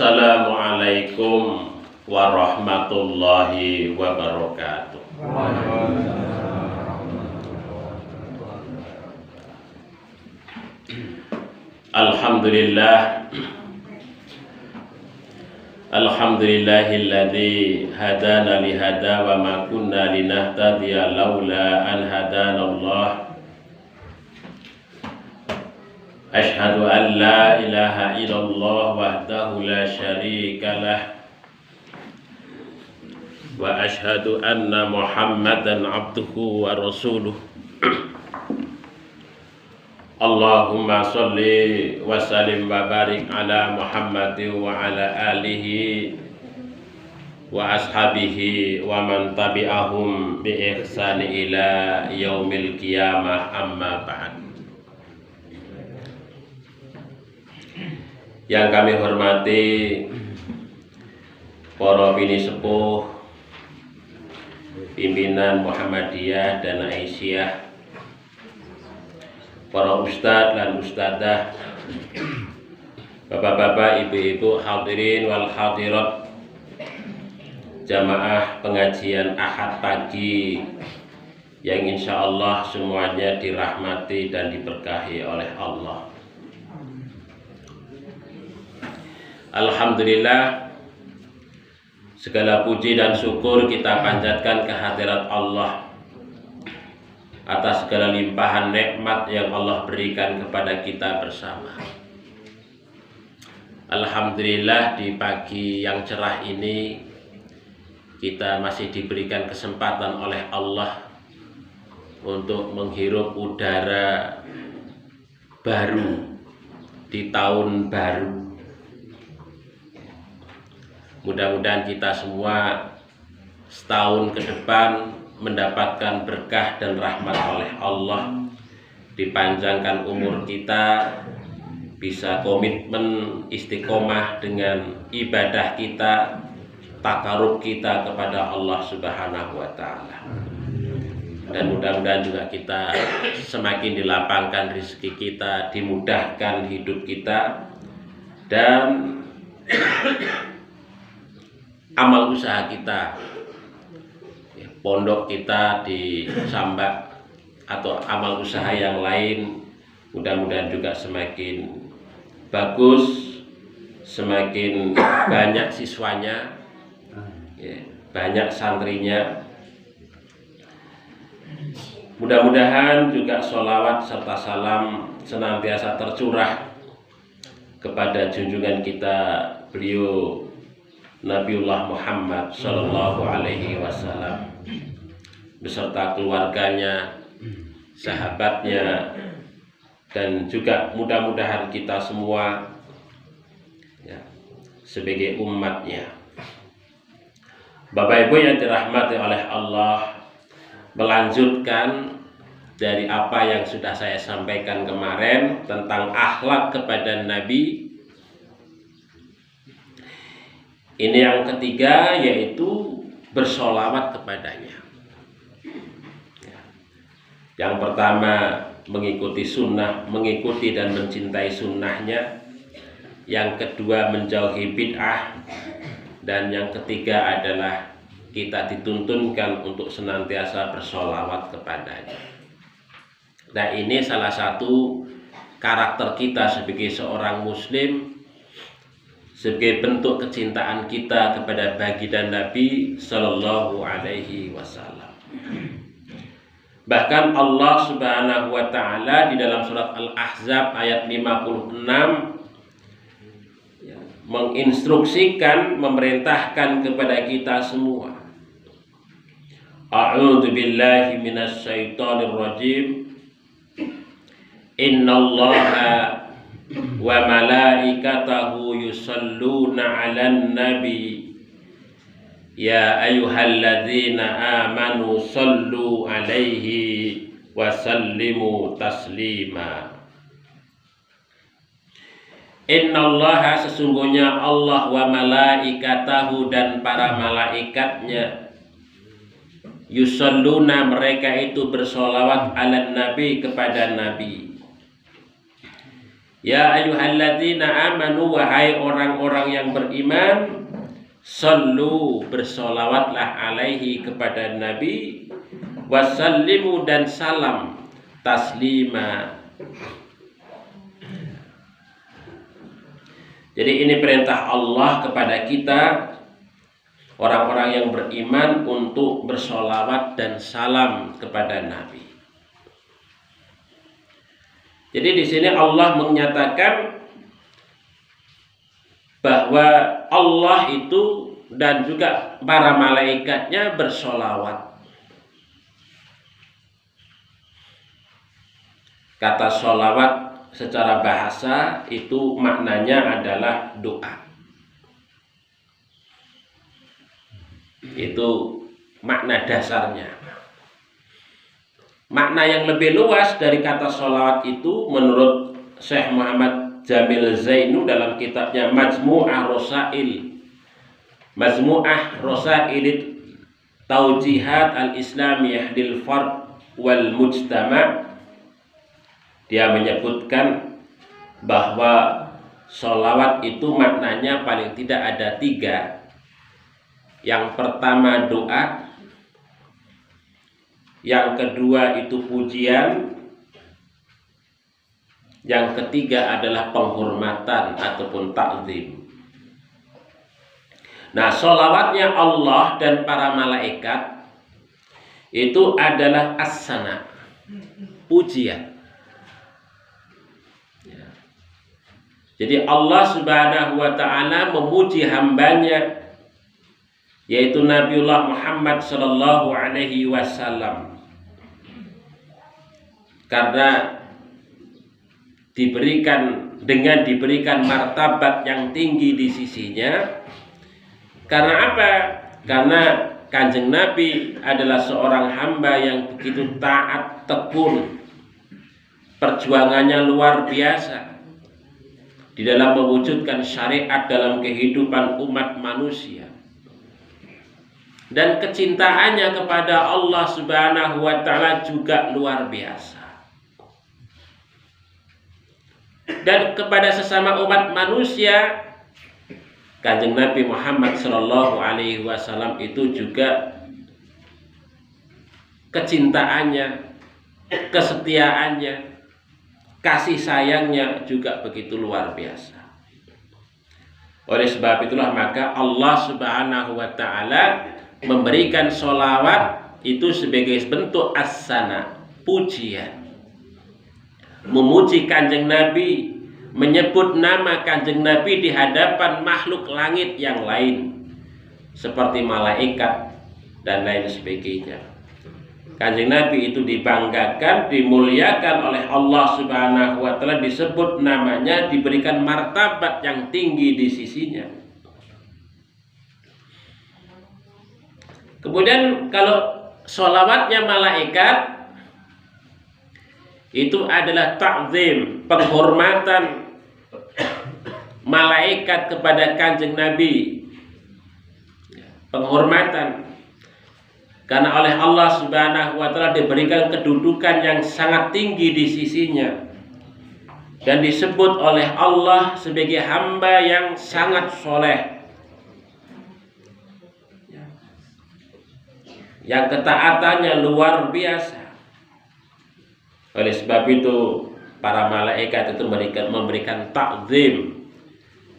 Assalamualaikum warahmatullahi wabarakatuh. Alhamdulillah. Alhamdulillahilladzi hadana lihada wa ma kunna linahtadiya laula an hadanallah. Ashhadu an la ilaha illallah wahdahu la syarika lah wa ashhadu anna Muhammadan abduhu wa rasuluh. Allahumma sholli wa sallim wa barik ala Muhammadin wa ala alihi wa ashabihi wa man tabi'ahum bi ihsani ila yaumil qiyamah, amma ba'd. Yang kami hormati para bini sepuh pimpinan Muhammadiyah dan Aisyah, para ustadz dan ustadzah, bapak-bapak, ibu-ibu, hadirin wal hadirat, jamaah pengajian Ahad pagi yang insya Allah semuanya dirahmati dan diberkahi oleh Allah. Alhamdulillah, segala puji dan syukur kita panjatkan kehadirat Allah atas segala limpahan nikmat yang Allah berikan kepada kita bersama. Alhamdulillah, di pagi yang cerah ini kita masih diberikan kesempatan oleh Allah untuk menghirup udara baru di tahun baru. Mudah-mudahan kita semua setahun ke depan mendapatkan berkah dan rahmat oleh Allah, dipanjangkan umur kita, bisa komitmen istiqomah dengan ibadah kita, takarub kita kepada Allah Subhanahu wa Ta'ala. Dan mudah-mudahan juga kita semakin dilapangkan rezeki kita, dimudahkan hidup kita, dan amal usaha kita, pondok kita di Sambak atau amal usaha yang lain, mudah-mudahan juga semakin bagus, semakin banyak siswanya, banyak santrinya. Mudah-mudahan juga sholawat serta salam senantiasa tercurah kepada junjungan kita beliau Nabiullah Muhammad Sallallahu Alaihi Wasallam beserta keluarganya, sahabatnya, dan juga mudah-mudahan kita semua ya, sebagai umatnya. Bapak Ibu yang dirahmati oleh Allah, melanjutkan dari apa yang sudah saya sampaikan kemarin tentang akhlak kepada Nabi. Ini yang ketiga, yaitu bersolawat kepadanya. Yang pertama, mengikuti sunnah, mengikuti dan mencintai sunnahnya. Yang kedua, menjauhi bid'ah. Dan yang ketiga adalah kita dituntunkan untuk senantiasa bersolawat kepadanya. Nah, ini salah satu karakter kita sebagai seorang muslim, sebagai bentuk kecintaan kita kepada baginda Nabi Sallallahu Alaihi Wasallam. Bahkan Allah Subhanahu Wa Ta'ala di dalam surat Al-Ahzab ayat 56 menginstruksikan, memerintahkan kepada kita semua. A'udzu billahi minasy syaithanir rajim. Innallaha wa malaikatahu yusalluna 'alan nabi ya ayyuhalladzina amanu sallu 'alaihi wa sallimu taslima. Innallaha, sesungguhnya Allah, wa malaikatahu, dan para malaikatnya, yusalluna, mereka itu bersolawat, 'alan nabi, kepada nabi. Ya ayyuhalladzina amanu, wahai orang-orang yang beriman, sallu, bersolawatlah alaihi kepada Nabi, wasallimu, dan salam taslima. Jadi ini perintah Allah kepada kita orang-orang yang beriman untuk bersolawat dan salam kepada Nabi. Jadi di sini Allah menyatakan bahwa Allah itu dan juga para malaikatnya bersolawat. Kata solawat secara bahasa itu maknanya adalah doa. Itu makna dasarnya. Makna yang lebih luas dari kata sholawat itu menurut Syekh Muhammad Jamil Zainu dalam kitabnya Majmu'ah Rosail Taujihat al-Islamiyah lil Fard wal Mujtama', dia menyebutkan bahwa sholawat itu maknanya paling tidak ada 3. Yang pertama doa, yang kedua itu pujian, yang ketiga adalah penghormatan ataupun ta'zim. Nah, sholawatnya Allah dan para malaikat itu adalah as-sana, pujian. Jadi Allah Subhanahu wa ta'ala memuji hambanya, yaitu Nabiullah Muhammad sallallahu alaihi wasallam, karena diberikan martabat yang tinggi di sisinya. Karena apa? Karena Kanjeng Nabi adalah seorang hamba yang begitu taat, tekun, perjuangannya luar biasa di dalam mewujudkan syariat dalam kehidupan umat manusia. Dan kecintaannya kepada Allah Subhanahu wa ta'ala juga luar biasa. Dan kepada sesama umat manusia, Kanjeng Nabi Muhammad sallallahu alaihi wasallam itu juga kecintaannya, kesetiaannya, kasih sayangnya juga begitu luar biasa. Oleh sebab itulah maka Allah Subhanahu wa ta'ala memberikan sholawat itu sebagai bentuk as-sana, pujian, memuji Kanjeng Nabi, menyebut nama Kanjeng Nabi di hadapan makhluk langit yang lain seperti malaikat dan lain sebagainya. Kanjeng Nabi itu dibanggakan, dimuliakan oleh Allah Subhanahu wa ta'ala, disebut namanya, diberikan martabat yang tinggi di sisinya. Kemudian kalau sholawatnya malaikat itu adalah ta'zim, penghormatan malaikat kepada Kanjeng Nabi, penghormatan, karena oleh Allah Subhanahu wa ta'ala diberikan kedudukan yang sangat tinggi di sisinya, dan disebut oleh Allah sebagai hamba yang sangat soleh, yang ketaatannya luar biasa. Oleh sebab itu para malaikat itu memberikan takzim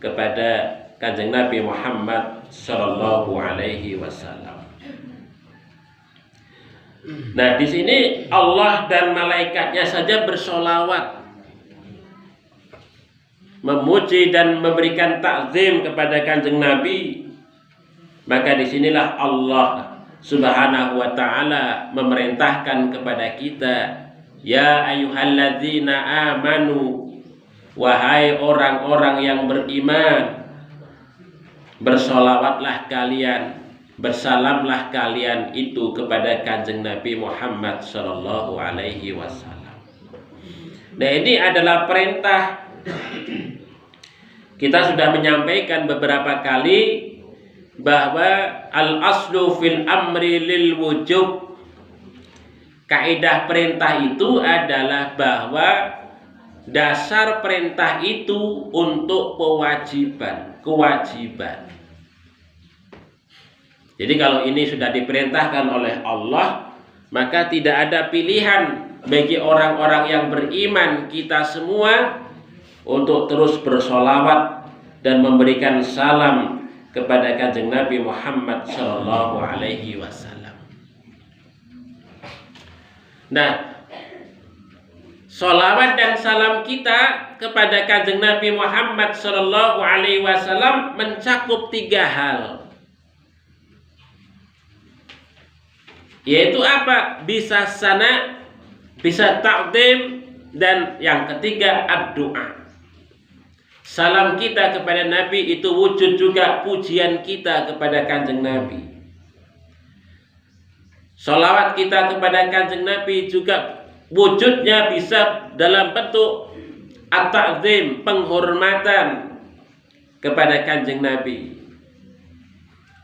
kepada Kanjeng Nabi Muhammad sallallahu alaihi wasallam. Nah, di sini Allah dan malaikatnya saja bersolawat, memuji dan memberikan takzim kepada Kanjeng Nabi. Maka disinilah Allah Subhanahu wa ta'ala memerintahkan kepada kita, ya ayyuhalladzina amanu, wahai orang-orang yang beriman, bersolawatlah kalian, bersalamlah kalian itu kepada Kanjeng Nabi Muhammad sallallahu alaihi wasallam. Nah, ini adalah perintah. Kita sudah menyampaikan beberapa kali bahwa al-aslu fil amri lil wujub, kaidah perintah itu adalah bahwa dasar perintah itu untuk kewajiban. Jadi kalau ini sudah diperintahkan oleh Allah, maka tidak ada pilihan bagi orang-orang yang beriman, kita semua, untuk terus bersolawat dan memberikan salam kepada Kanjeng Nabi Muhammad Sallallahu Alaihi Wasallam. Nah, solawat dan salam kita kepada Kanjeng Nabi Muhammad Sallallahu Alaihi Wasallam mencakup 3 hal, yaitu apa? Bisa sana, bisa ta'zim, dan yang ketiga ad-du'a. Salam kita kepada Nabi itu wujud juga pujian kita kepada Kanjeng Nabi. Salawat kita kepada Kanjeng Nabi juga wujudnya bisa dalam bentuk at-ta'zim, penghormatan kepada Kanjeng Nabi.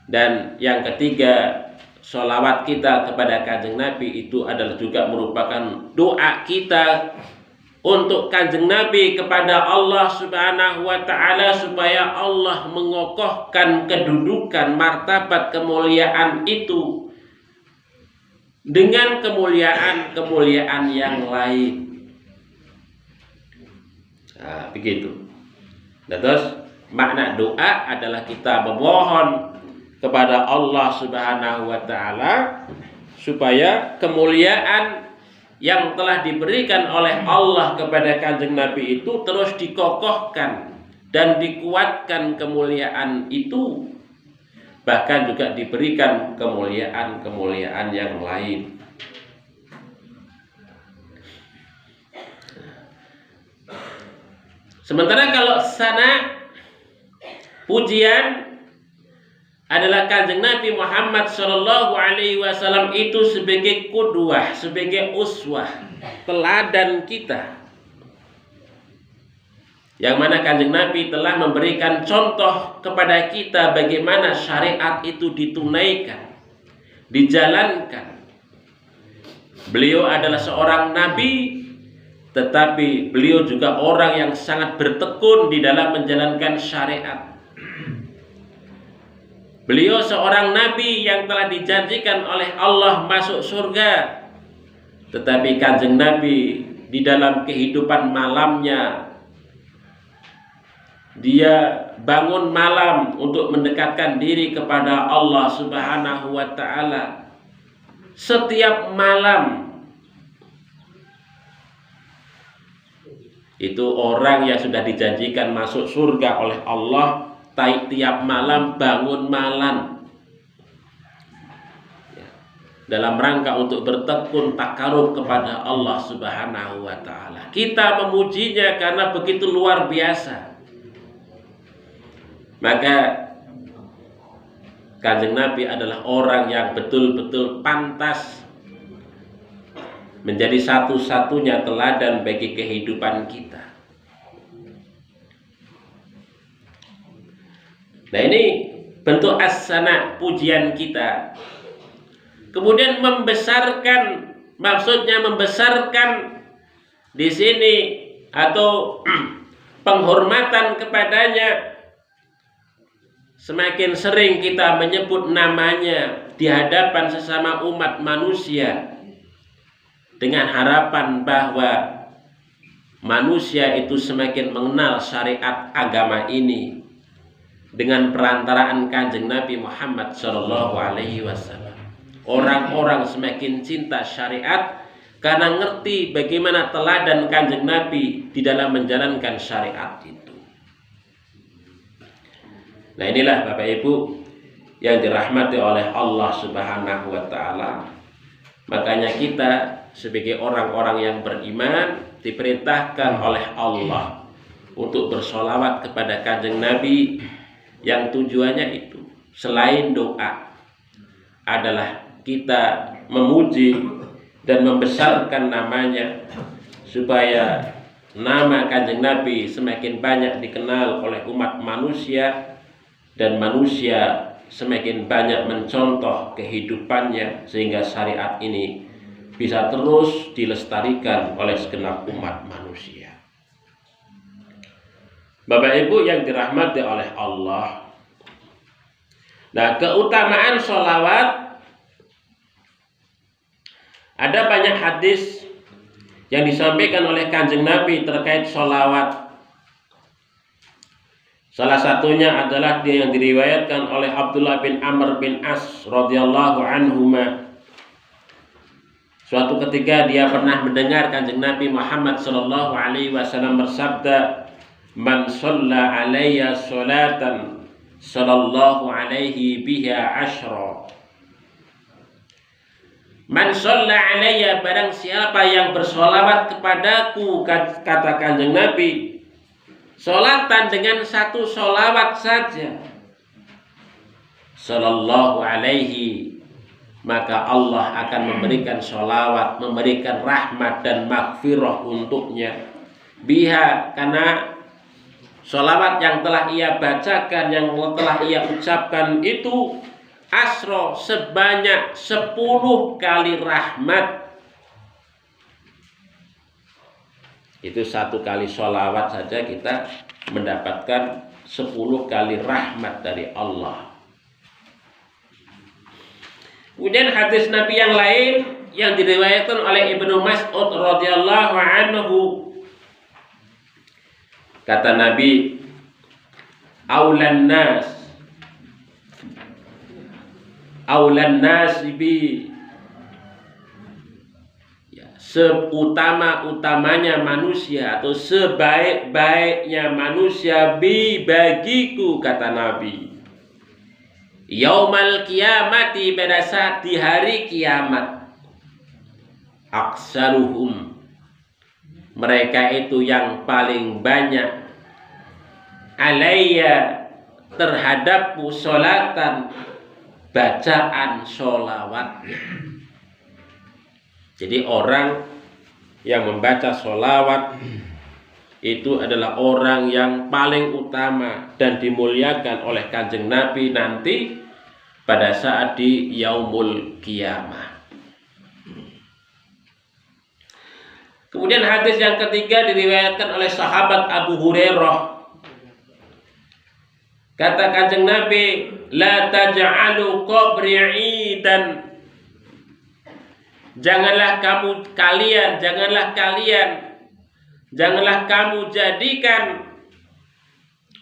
Dan yang ketiga, salawat kita kepada Kanjeng Nabi itu adalah juga merupakan doa kita untuk Kanjeng Nabi kepada Allah Subhanahu wa Ta'ala, supaya Allah mengokohkan kedudukan, martabat, kemuliaan itu dengan kemuliaan yang lain. Nah, begitu. Nah, terus makna doa adalah kita memohon kepada Allah Subhanahu wa Ta'ala supaya kemuliaan yang telah diberikan oleh Allah kepada Kanjeng Nabi itu terus dikokohkan dan dikuatkan kemuliaan itu, bahkan juga diberikan kemuliaan yang lain. Sementara kalau sana pujian adalah Kanjeng Nabi Muhammad Sallallahu Alaihi Wasallam itu sebagai qudwah, sebagai uswah, teladan kita, yang mana Kanjeng Nabi telah memberikan contoh kepada kita bagaimana syariat itu ditunaikan, dijalankan. Beliau adalah seorang nabi, tetapi beliau juga orang yang sangat bertekun di dalam menjalankan syariat. Beliau seorang nabi yang telah dijanjikan oleh Allah masuk surga, tetapi Kanjeng Nabi di dalam kehidupan malamnya, dia bangun malam untuk mendekatkan diri kepada Allah Subhanahu wa Ta'ala. Setiap malam itu orang yang sudah dijanjikan masuk surga oleh Allah, tiap malam bangun malam dalam rangka untuk bertekun takarub kepada Allah Subhanahu wa Ta'ala. Kita memujinya karena begitu luar biasa. Maka Kanjeng Nabi adalah orang yang betul-betul pantas menjadi satu-satunya teladan bagi kehidupan kita. Nah, ini bentuk as-sana, pujian kita. Kemudian membesarkan, maksudnya membesarkan di sini atau penghormatan kepadanya. Semakin sering kita menyebut namanya di hadapan sesama umat manusia, dengan harapan bahwa manusia itu semakin mengenal syariat agama ini dengan perantaraan Kanjeng Nabi Muhammad Sallallahu Alaihi Wasallam. Orang-orang semakin cinta syariat karena ngerti bagaimana teladan Kanjeng Nabi di dalam menjalankan syariat itu. Nah, inilah Bapak Ibu yang dirahmati oleh Allah Subhanahu wa Ta'ala. Makanya kita sebagai orang-orang yang beriman diperintahkan oleh Allah untuk bersolawat kepada Kanjeng Nabi, yang tujuannya itu selain doa adalah kita memuji dan membesarkan namanya, supaya nama Kanjeng Nabi semakin banyak dikenal oleh umat manusia, dan manusia semakin banyak mencontoh kehidupannya, sehingga syariat ini bisa terus dilestarikan oleh segenap umat manusia. Bapak Ibu yang dirahmati oleh Allah. Nah, keutamaan sholawat, ada banyak hadis yang disampaikan oleh Kanjeng Nabi terkait sholawat. Salah satunya adalah dia yang diriwayatkan oleh Abdullah bin Amr bin As radhiyallahu anhuma. Suatu ketika dia pernah mendengar Kanjeng Nabi Muhammad sallallahu alaihi wasallam bersabda, "Man shalla alayya sholatan sallallahu alaihi biha asyra." Man shalla alayya, barang siapa yang bersolawat kepadaku, kata Kanjeng Nabi, sholatan dengan satu sholawat saja, sallallahu alaihi, maka Allah akan memberikan sholawat, memberikan rahmat dan maghfirah untuknya. Biha, karena sholawat yang telah ia bacakan, yang telah ia ucapkan itu, asro, sebanyak 10 kali rahmat. Itu 1 kali sholawat saja kita mendapatkan 10 kali rahmat dari Allah. Kemudian hadis Nabi yang lain yang diriwayatkan oleh Ibnu Mas'ud radhiyallahu anhu, kata Nabi, aulan nas bi, seutama-utamanya manusia atau sebaik-baiknya manusia bagiku, kata Nabi, yaumal kiamati, pada saat di hari kiamat, aksaruhum, mereka itu yang paling banyak, alayya, terhadapku, sholatan, bacaan sholawat. Jadi orang yang membaca sholawat itu adalah orang yang paling utama dan dimuliakan oleh Kanjeng Nabi nanti pada saat di yaumul qiyamah. Kemudian hadis yang ketiga diriwayatkan oleh sahabat Abu Hurairah. Kata Kanjeng Nabi, la taj'alu qabri 'idan. Janganlah kamu jadikan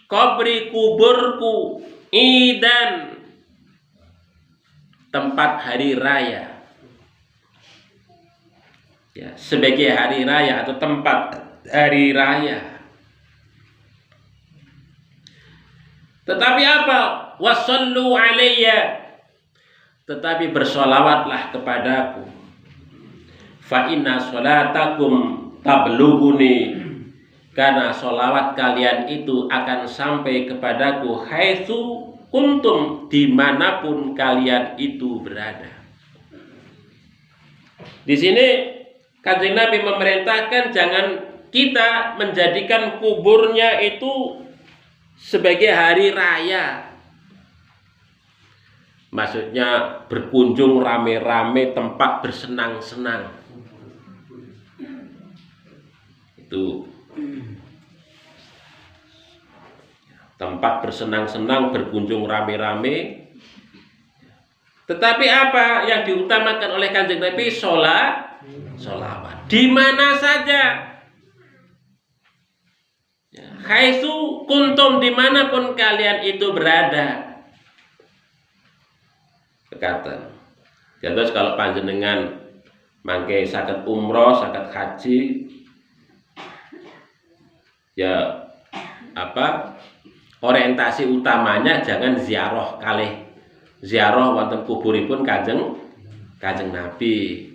kubri, kuburku, idan, tempat hari raya, ya, sebagai hari raya atau tempat hari raya. Tetapi apa? Wasallu alayya, tetapi bersolawatlah kepadaku. Fa inna sholatakum tablughuni, karena sholawat kalian itu akan sampai kepadaku, haitsu kuntum, dimanapun kalian itu berada. Di sini Kanjeng Nabi memerintahkan jangan kita menjadikan kuburnya itu sebagai hari raya. Maksudnya berkunjung rame-rame, tempat bersenang-senang. Itu tempat bersenang-senang, berkunjung rame-rame. Tetapi apa yang diutamakan oleh Kanjeng Nabi? Sholawat. Di mana saja. Haitsu kuntum, dimanapun kalian itu berada. Kata. Terus kalau panjenengan mangke saged umroh, saged haji, ya apa? Orientasi utamanya jangan ziarah kalih ziarah wonten kuburipun Kanjeng Nabi.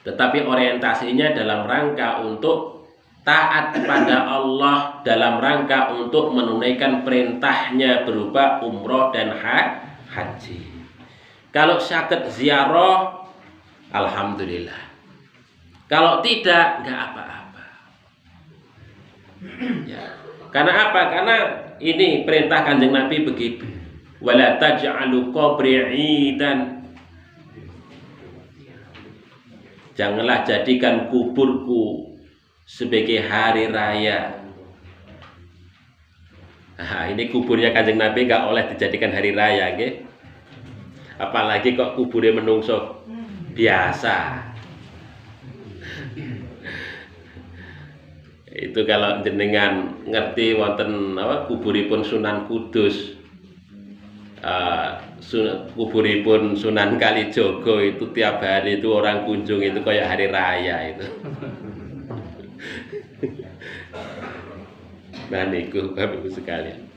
Tetapi orientasinya dalam rangka untuk taat kepada Allah, dalam rangka untuk menunaikan perintahnya berupa umroh dan haji. Kalau sakit ziarah, alhamdulillah. Kalau tidak, nggak apa-apa. Ya. Karena apa? Karena ini perintah Kanjeng Nabi begitu. Wala taj'alu qabri 'idan. Janganlah jadikan kuburku sebagai hari raya. Nah, ini kuburnya Kanjeng Nabi nggak oleh dijadikan hari raya, nggih. Apalagi kok kuburnya menungso biasa. Itu kalau jenengan ngerti wonten apa kuburipun Sunan Kudus, kuburipun Sunan Kalijogo itu tiap hari itu orang kunjung itu kayak hari raya itu. Nah niku Bapak Ibu sekalian.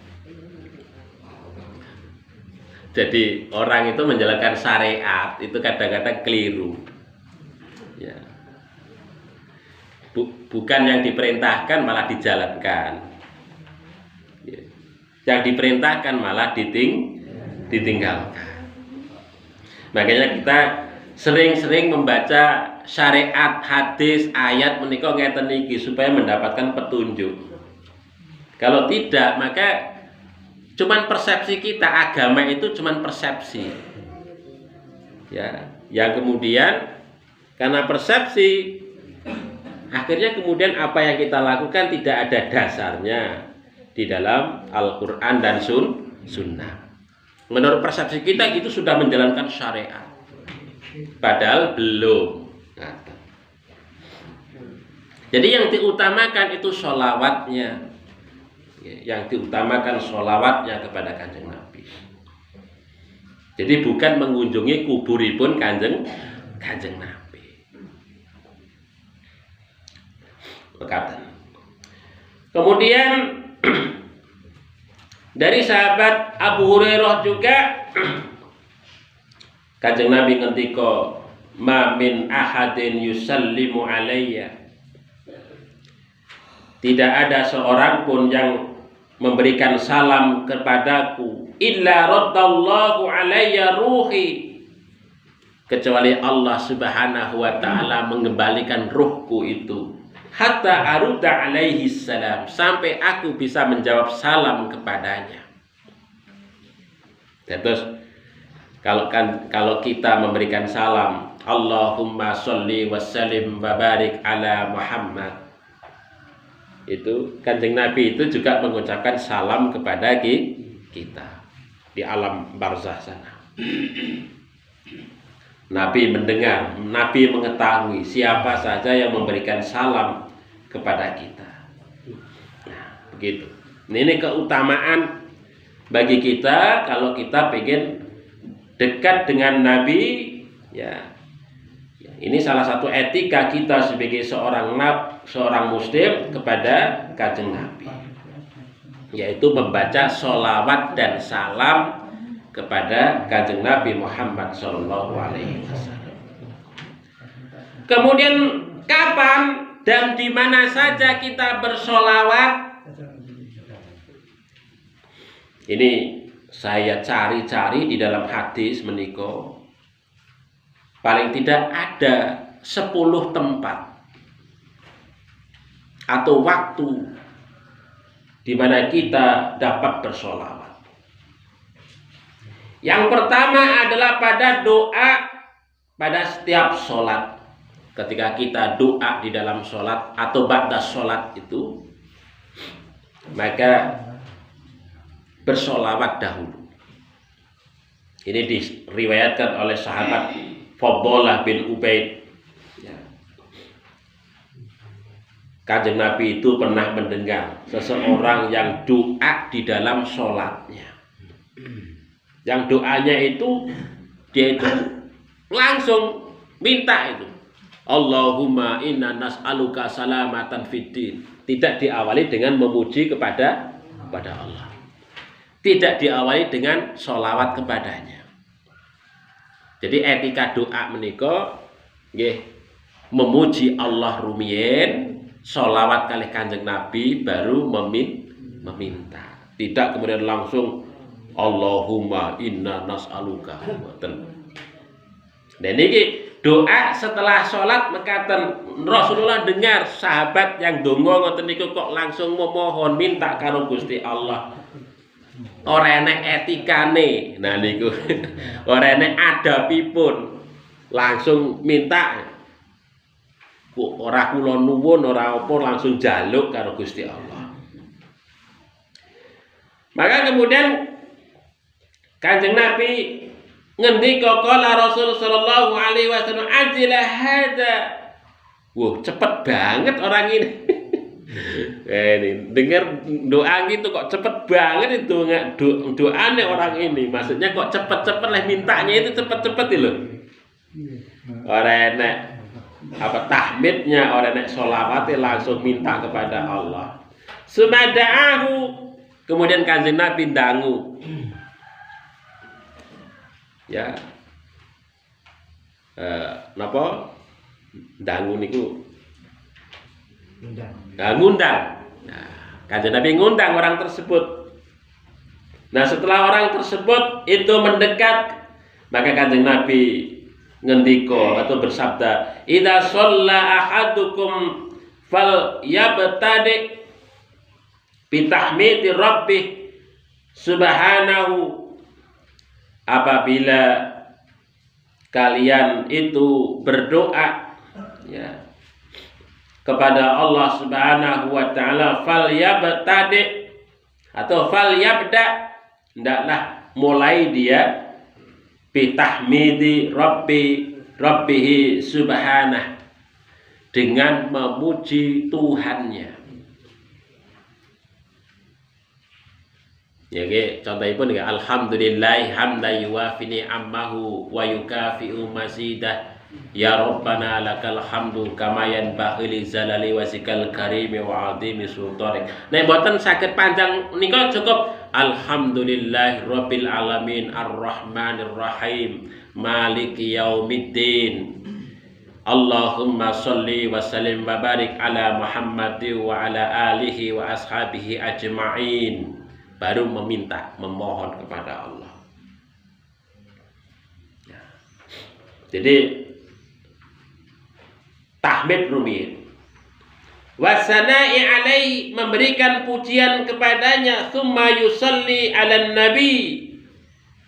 Jadi orang itu menjalankan syariat itu kadang-kadang keliru. Ya. Bukan yang diperintahkan malah dijalankan. Ya. Yang diperintahkan malah ditinggalkan. Makanya kita sering-sering membaca syariat, hadis, ayat menika ngeten iki supaya mendapatkan petunjuk. Kalau tidak, maka cuman persepsi kita, agama itu cuman persepsi. Ya, yang kemudian karena persepsi, akhirnya kemudian apa yang kita lakukan tidak ada dasarnya di dalam Al-Quran dan Sunnah. Menurut persepsi kita itu sudah menjalankan syariat, padahal belum. Nah, jadi yang diutamakan itu sholawatnya. Yang diutamakan sholawatnya kepada Kanjeng Nabi. Jadi bukan mengunjungi kuburipun Kanjeng Nabi. Berkata. Kemudian dari sahabat Abu Hurairah juga Kanjeng Nabi ngendika, "Ma min ahadin yusallimu alayya." Tidak ada seorang pun yang memberikan salam kepadaku illa raddallahu alayya ruhi, kecuali Allah Subhanahu wa taala mengembalikan ruhku itu hatta arudda alaihi salam, sampai aku bisa menjawab salam kepadanya. Terus kalau kita memberikan salam, Allahumma sholli wa sallim wa barik ala Muhammad, itu Kanjeng Nabi itu juga mengucapkan salam kepada kita di alam barzah sana. Nabi mendengar, Nabi mengetahui siapa saja yang memberikan salam kepada kita. Nah, begitu. Ini keutamaan bagi kita kalau kita ingin dekat dengan Nabi, ya. Ini salah satu etika kita sebagai seorang muslim kepada Kanjeng Nabi, yaitu membaca sholawat dan salam kepada Kanjeng Nabi Muhammad Sallallahu Alaihi Wasallam. Kemudian kapan dan di mana saja kita bersolawat? Ini saya cari-cari di dalam hadis menika. Paling tidak ada 10 tempat atau waktu di mana kita dapat bersolawat. Yang pertama adalah pada doa pada setiap sholat. Ketika kita doa di dalam sholat atau ba'da sholat itu, maka bersolawat dahulu. Ini diriwayatkan oleh sahabat Fadhalah bin Ubaid. Kanjeng Nabi itu pernah mendengar seseorang yang doa di dalam sholatnya. Yang doanya itu dia itu langsung minta itu, Allahumma inna nas'aluka salamatan fiddin. Tidak diawali dengan memuji kepada Allah. Tidak diawali dengan sholawat kepadanya. Jadi etika doa menika nggih memuji Allah rumiyin, sholawat kalih Kanjeng Nabi baru meminta. Tidak kemudian langsung Allahumma inna nas'aluka. Dan ini doa setelah sholat mekaten Rasulullah dengar sahabat yang donga ngoten niku kok langsung memohon minta karo Gusti Allah. Ora enek etikane. Nah niku ora enek adabipun. Langsung minta. Ora kula nuwun ora apa langsung jaluk karo Gusti Allah. Maka kemudian Kanjeng Nabi ngendika qala Rasul sallallahu alaihi wasallam ajila hada. Wah, cepet banget orang ini. Ini dengar doa gitu kok cepet banget itu doanya orang ini. Maksudnya kok cepet-cepet lah mintanya itu cepet-cepet loh. Orang enak tahmidnya, orang enak sholawatnya langsung minta kepada Allah. Sumada'ahu, kemudian Kanjeng Nabi dangu. Ya, napa dangu niku ngundang. Nah, Kanjeng Nabi ngundang orang tersebut. Nah, setelah orang tersebut itu mendekat, maka Kanjeng Nabi ngendika atau bersabda, "Idza shalla ahadukum fal yabtadi bi tahmidi rabbih subhanahu." Apabila kalian itu berdoa ya kepada Allah Subhanahu wa taala, falyabtadi atau falyabda, hendaklah mulai dia bitahmidi rabbih subhanah, dengan memuji Tuhannya. Ya ge, contohipun ya alhamdulillah hamdan yuwafi ni'amahu wa yukafi'u mazidah. Ya Rabbana lakal hamdu kama yanbaghi li zalali wasikal karimi wa 'azimi sultanik. Nek mboten saged panjang nika cukup alhamdulillah rabbil alamin arrahmanir rahim maliki yaumiddin. Allahumma sholli wa sallim wa barik ala Muhammadin wa ala alihi wa ashabihi ajma'in. Baru meminta, memohon kepada Allah. Ya. Jadi tahmid rumiyin. Wasana'i alaihi, memberikan pujian kepadanya. Tsumma yusalli 'alan nabi,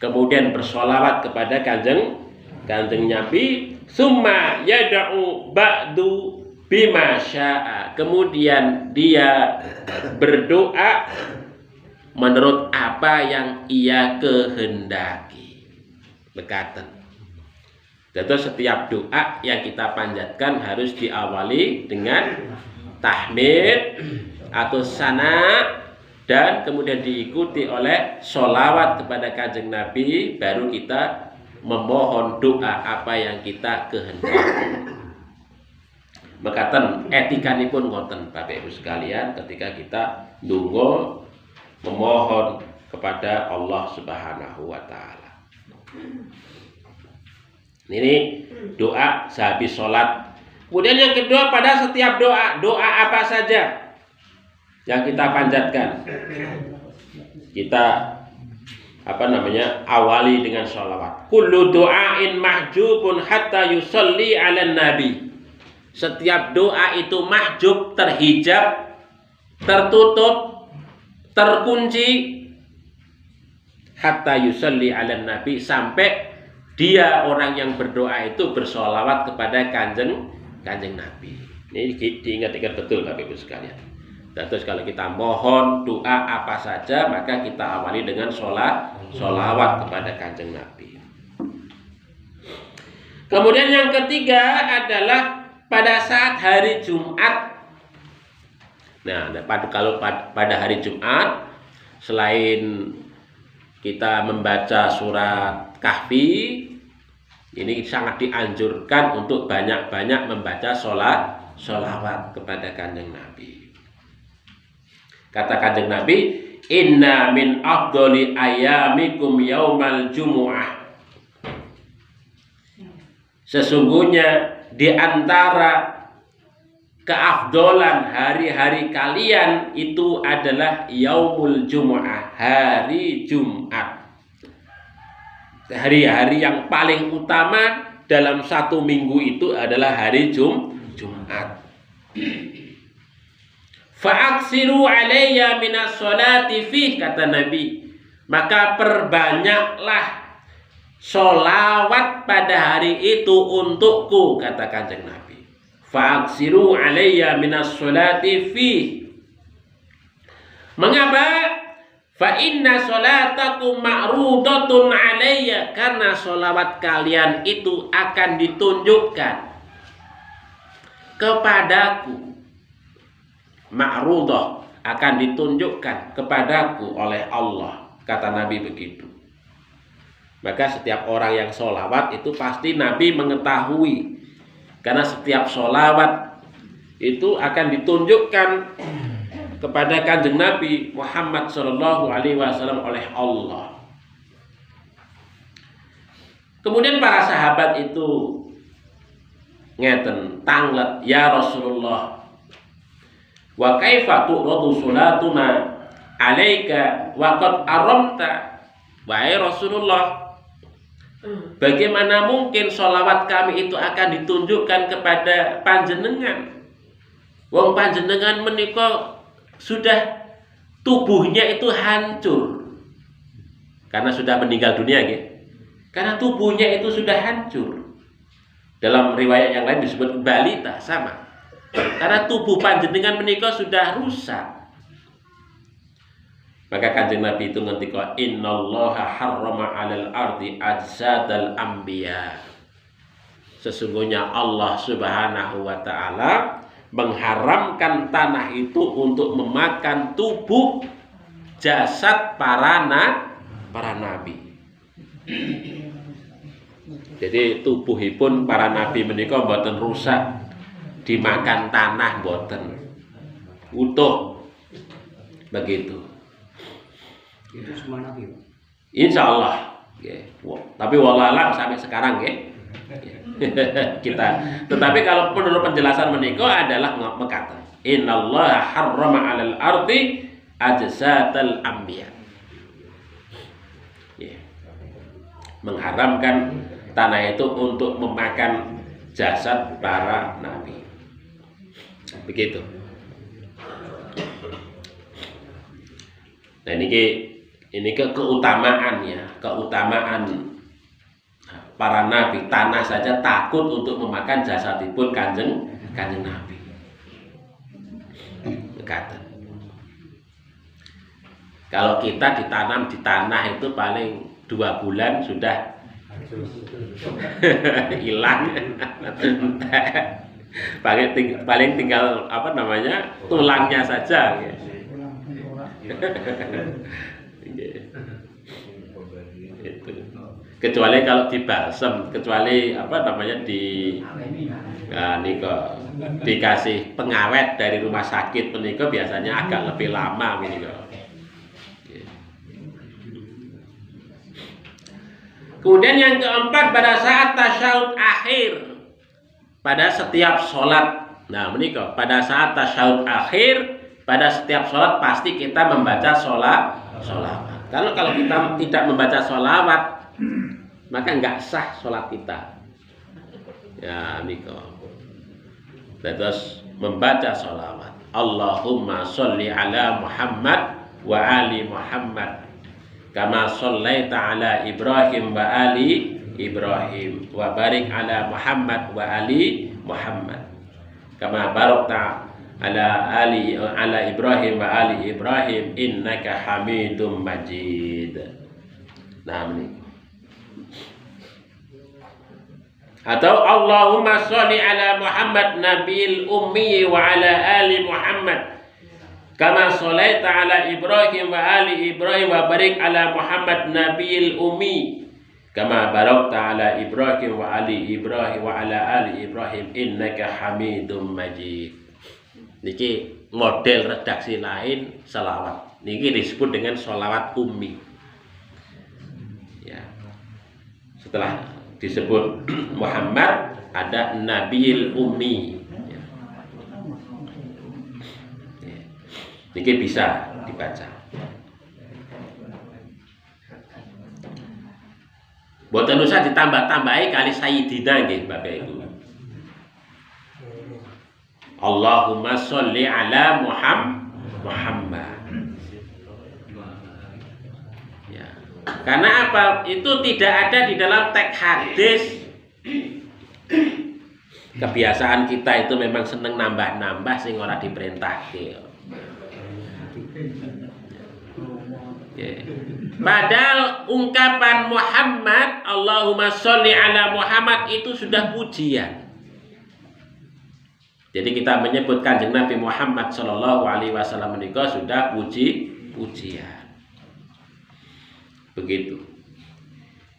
kemudian bersolawat kepada kanjeng Nabi. Tsumma yad'u ba'du bima syaa, kemudian dia berdoa menurut apa yang ia kehendaki. Mekaten. Jadi setiap doa yang kita panjatkan harus diawali dengan tahmid atau sana, dan kemudian diikuti oleh sholawat kepada kanjeng Nabi, baru kita memohon doa apa yang kita kehendaki. Mekaten etikanipun ngoten Bapak Ibu sekalian, ketika kita ndonga memohon kepada Allah Subhanahu wa taala. Ini doa sehabis sholat. Kemudian yang kedua, pada setiap doa apa saja yang kita panjatkan, kita awali dengan sholawat. Kullu doain mahjubun hatta yusalli 'alan nabi. Setiap doa itu mahjub, terhijab, tertutup, terkunci, hatta yusalli 'alan nabi, sampai dia orang yang berdoa itu bersolawat kepada kanjeng Nabi. Ini diingat-ingat betul Bapak Ibu sekalian. Dan terus kalau kita mohon doa apa saja, maka kita awali dengan solawat kepada kanjeng Nabi. Kemudian yang ketiga adalah pada saat hari Jumat. Nah, kalau pada hari Jumat, selain kita membaca surat Kahfi, ini sangat dianjurkan untuk banyak-banyak membaca sholawat kepada kanjeng Nabi. Kata kanjeng Nabi, inna min afdoli ayamikum yaumal jumu'ah. Sesungguhnya di antara keafdolan hari-hari kalian itu adalah yaumul jumu'ah, hari Jumat. Hari-hari yang paling utama dalam satu minggu itu adalah hari Jumat. Fa'aksiru alayya minas sholati fih, kata Nabi, maka perbanyaklah sholawat pada hari itu untukku, kata kanjeng Nabi. Fa'aksiru alayya minas sholati fih. Mengapa? Fa inna sholatakum ma'rudatun alayya, karena sholawat kalian itu akan ditunjukkan kepadaku. Ma'rudah, akan ditunjukkan kepadaku oleh Allah, kata Nabi begitu. Maka setiap orang yang sholawat itu pasti Nabi mengetahui, karena setiap sholawat itu akan ditunjukkan kepada kanjeng Nabi Muhammad Shallallahu Alaihi Wasallam oleh Allah. Kemudian para sahabat itu ngeten tanglet, ya Rasulullah, wa kaifa tu'radu sholatuna alaika wa qad aramta. Wahai Rasulullah, bagaimana mungkin sholawat kami itu akan ditunjukkan kepada panjenengan? Wong panjenengan menika sudah tubuhnya itu hancur karena sudah meninggal dunia, gitu. Karena tubuhnya itu sudah hancur. Dalam riwayat yang lain disebut balita, sama. Karena tubuh panjenengan menika sudah rusak. Maka kanjeng Nabi itu ngendika, innallaha harrama 'alal ardi ajsadal anbiya. Sesungguhnya Allah Subhanahu wa taala mengharamkan tanah itu untuk memakan tubuh jasad para nabi. Jadi tubuhipun para nabi menika mboten rusak, dimakan tanah mboten, utuh begitu. Itu semua nabi, Pak. Insyaallah. Tapi wallahualam sampai sekarang kita. Tetapi kalau menurut penjelasan menika adalah mekaten, innallaha harrama 'alal ardi ajsadal anbiya. Mengharamkan tanah itu untuk memakan jasad para nabi. Begitu. Nah ini keutamaannya, keutamaan para nabi. Tanah saja takut untuk memakan jasadipun kanjeng Nabi. Kata. Kalau kita ditanam di tanah itu paling 2 bulan sudah hilang. paling tinggal tulangnya saja. Kecuali kalau dibalsem, kecuali dikasih pengawet dari rumah sakit menika biasanya agak lebih lama menika. Kemudian yang keempat, pada saat tasyahud akhir pada setiap sholat. Nah menika pada saat tasyahud akhir pada setiap sholat pasti kita membaca sholawat. Karena kalau kita tidak membaca sholawat, maka nggak sah sholat kita. Ya niko. Terus membaca sholawat. Allahumma sholli ala Muhammad wa ali Muhammad, kama shollaita ala Ibrahim wa ali Ibrahim, wa barik ala Muhammad wa ali Muhammad, kama barakta ala Ibrahim wa ali Ibrahim innaka Hamidum Majid. Nah ini. Atau Allahumma sholli ala Muhammad nabiyil ummi wa ala ali Muhammad, kama sholaita ala Ibrahim wa ali Ibrahim, wa barik ala Muhammad nabiyil ummi, kama barakta ala Ibrahim wa ali Ibrahim wa ala ali Ibrahim innaka Hamidum Majid. Niki model redaksi lain selawat. Niki disebut dengan sholawat ummi. Ya. Setelah disebut Muhammad ada Nabiyil Ummi. Ya. Niki bisa dibaca. Boten usah ditambah-tambahi kali Sayyidina nggih Bapak Ibu. Allahumma sholli ala Muhammad. Ya. Karena apa? Itu tidak ada di dalam teks hadis. Kebiasaan kita itu memang seneng nambah-nambah sing ora diperintahke. Ya. Padahal ungkapan Muhammad, Allahumma sholli ala Muhammad itu sudah pujian. Jadi kita menyebut Kanjeng Nabi Muhammad Shallallahu Alaihi Wasallam menikah sudah pujian. Begitu.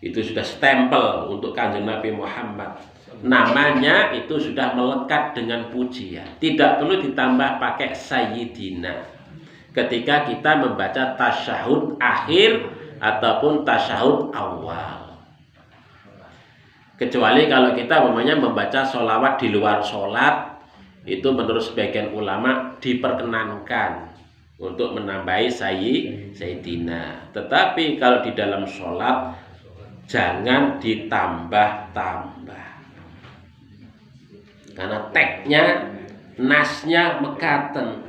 Itu sudah stempel untuk Kanjeng Nabi Muhammad. Namanya itu sudah melekat dengan pujian. Tidak perlu ditambah pakai Sayyidina. Ketika kita membaca tasyahud akhir ataupun tasyahud awal. Kecuali kalau kita membaca sholawat di luar sholat, itu menurut sebagian ulama diperkenankan untuk menambahi Sayyidina. Tetapi kalau di dalam sholat jangan ditambah-tambah, karena teksnya, nasnya mekaten.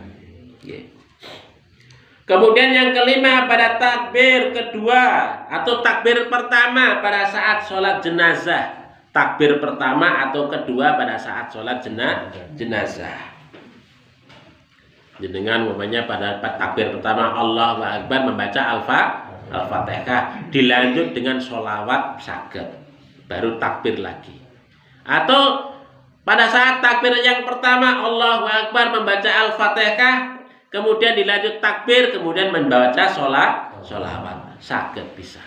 Kemudian yang kelima, pada takbir kedua atau takbir pertama pada saat sholat jenazah. Takbir pertama atau kedua pada saat sholat jenazah. Dengan pada takbir pertama Allahu Akbar membaca Al-Fatihah, dilanjut dengan sholawat saged, baru takbir lagi. Atau pada saat takbir yang pertama Allahu Akbar membaca Al-Fatihah, kemudian dilanjut takbir, kemudian membaca sholawat saged bisa.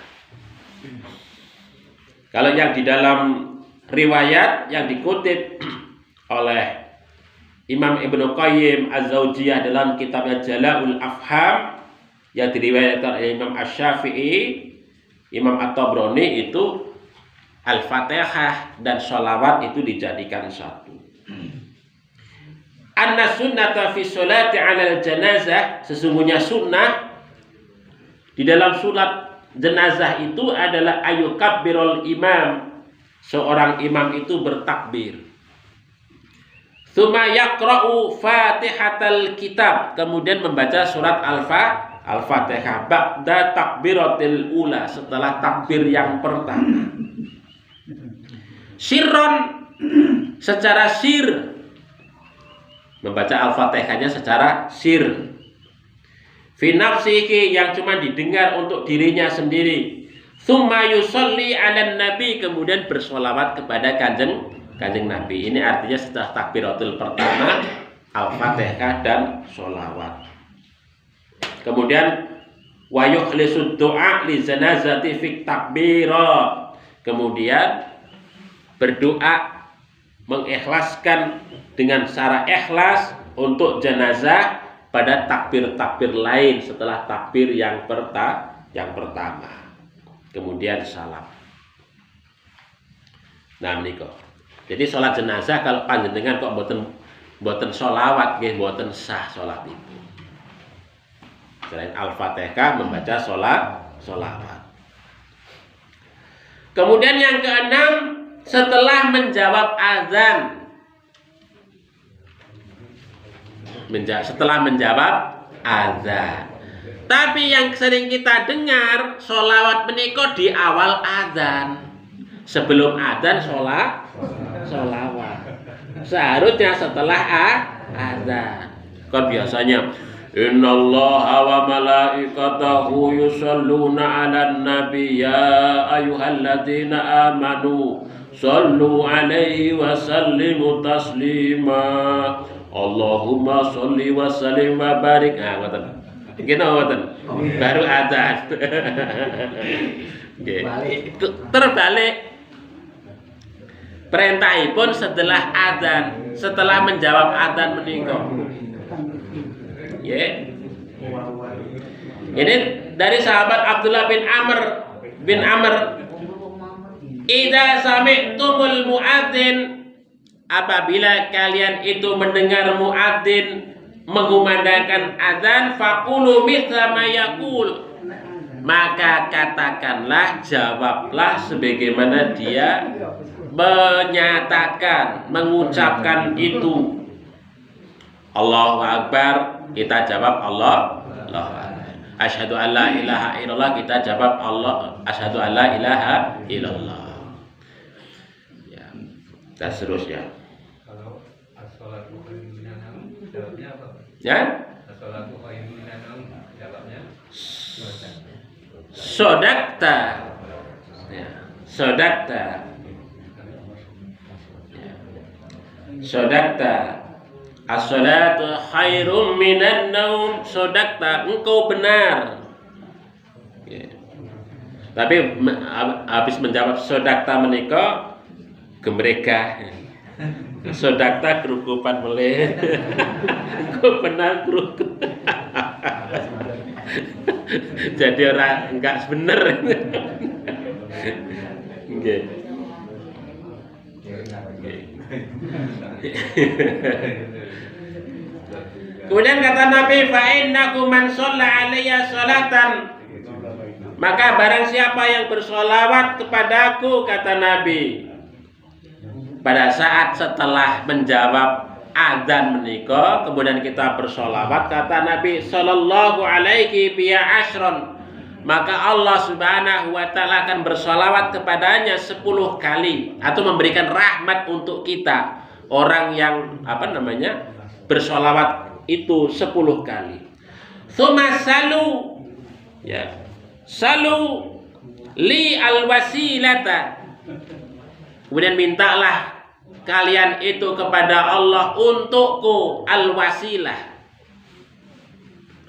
Kalau yang di dalam riwayat yang dikutip oleh Imam Ibnu Qayyim Az-Zawjiyah dalam kitabnya Jala'ul Afham, yang diriwayatkan oleh Imam Asy-Syafi'i, Imam At-Tabrani, itu Al-Fatihah dan sholawat itu dijadikan satu. Anna sunnata fi sholati 'alal janazah, sesungguhnya sunnah di dalam sholat jenazah itu adalah ayukabbirul imam, seorang imam itu bertakbir. Tsumma yaqra'u Fatihatal kitab, kemudian membaca surat Al-Fatihah ba'da takbiratil ula, setelah takbir yang pertama. Sirron, secara sir, membaca Al-Fatihahnya secara sir. Fi nafsihi, yang cuma didengar untuk dirinya sendiri. Tsumma yusolli 'alan nabi, kemudian bersolawat kepada kanjeng Nabi. Ini artinya setelah takbiratul pertama Al-Fatihah dan sholawat. Kemudian wa yukhlisud du'a li zanazati fi takbirat, kemudian berdoa mengikhlaskan dengan secara ikhlas untuk jenazah pada takbir-takbir lain setelah takbir yang pertama. Kemudian salam. Nah menika. Jadi sholat jenazah kalau panjenengan kok boten sholawat, nggih boten sah sholat itu. Selain Al-Fatihah membaca sholawat. Kemudian yang keenam, setelah menjawab azan. Setelah menjawab azan. Tapi yang sering kita dengar, sholawat menika di awal azan. Sebelum azan sholawat. Seharusnya setelah azan. Kan biasanya innallaha wa malaikatahu yusholluna 'alan nabi ya ayyuhalladzina amanu shollu 'alaihi wa sallimu taslima. Allahumma sholli wa sallim wa barik. Ngoten. Iki ngoten. Baru azan. Terbalik. Perintahipun setelah azan, setelah menjawab azan menika. Ini dari sahabat Abdullah bin Amr. Idza sami'tumul muadzin, apabila kalian itu mendengar muadzin mengumandangkan azan, faqulu mithla ma yaqul, maka katakanlah, jawablah sebagaimana dia menyatakan, mengucapkan itu. Allahu Akbar, kita jawab Allahu Akbar. Asyhadu an la ilaha illallah, kita jawab Allah, asyhadu an la ilaha illallah. Ya, dan seterusnya. Kalau as-sholatu khairun minan naum, jawabnya apa? Ya? As-sholatu khairun minan naum, jawabnya sodakta, ya, sodakta, ya, sodakta, as-salatu khairum minan naum, sodakta, engkau benar. Ya. Tapi habis menjawab sodakta menika gemreka. Sodakta kerukupan boleh. Engkau benar kerukut. Jadi orang enggak bener. Nggih. Kemudian kata Nabi, fa innakum man shalla alayya salatan, maka barang siapa yang bersolawat kepadaku, kata Nabi, pada saat setelah menjawab adzan menika, kemudian kita bersolawat, kata Nabi sallallahu alaihi biya ashron, maka Allah subhanahu wa ta'ala akan bersolawat kepadanya 10 kali, atau memberikan rahmat untuk kita, orang yang bersolawat itu 10 kali. Tsumma salu, ya, salu li alwasilata, kemudian mintalah kalian itu kepada Allah untukku al-wasilah.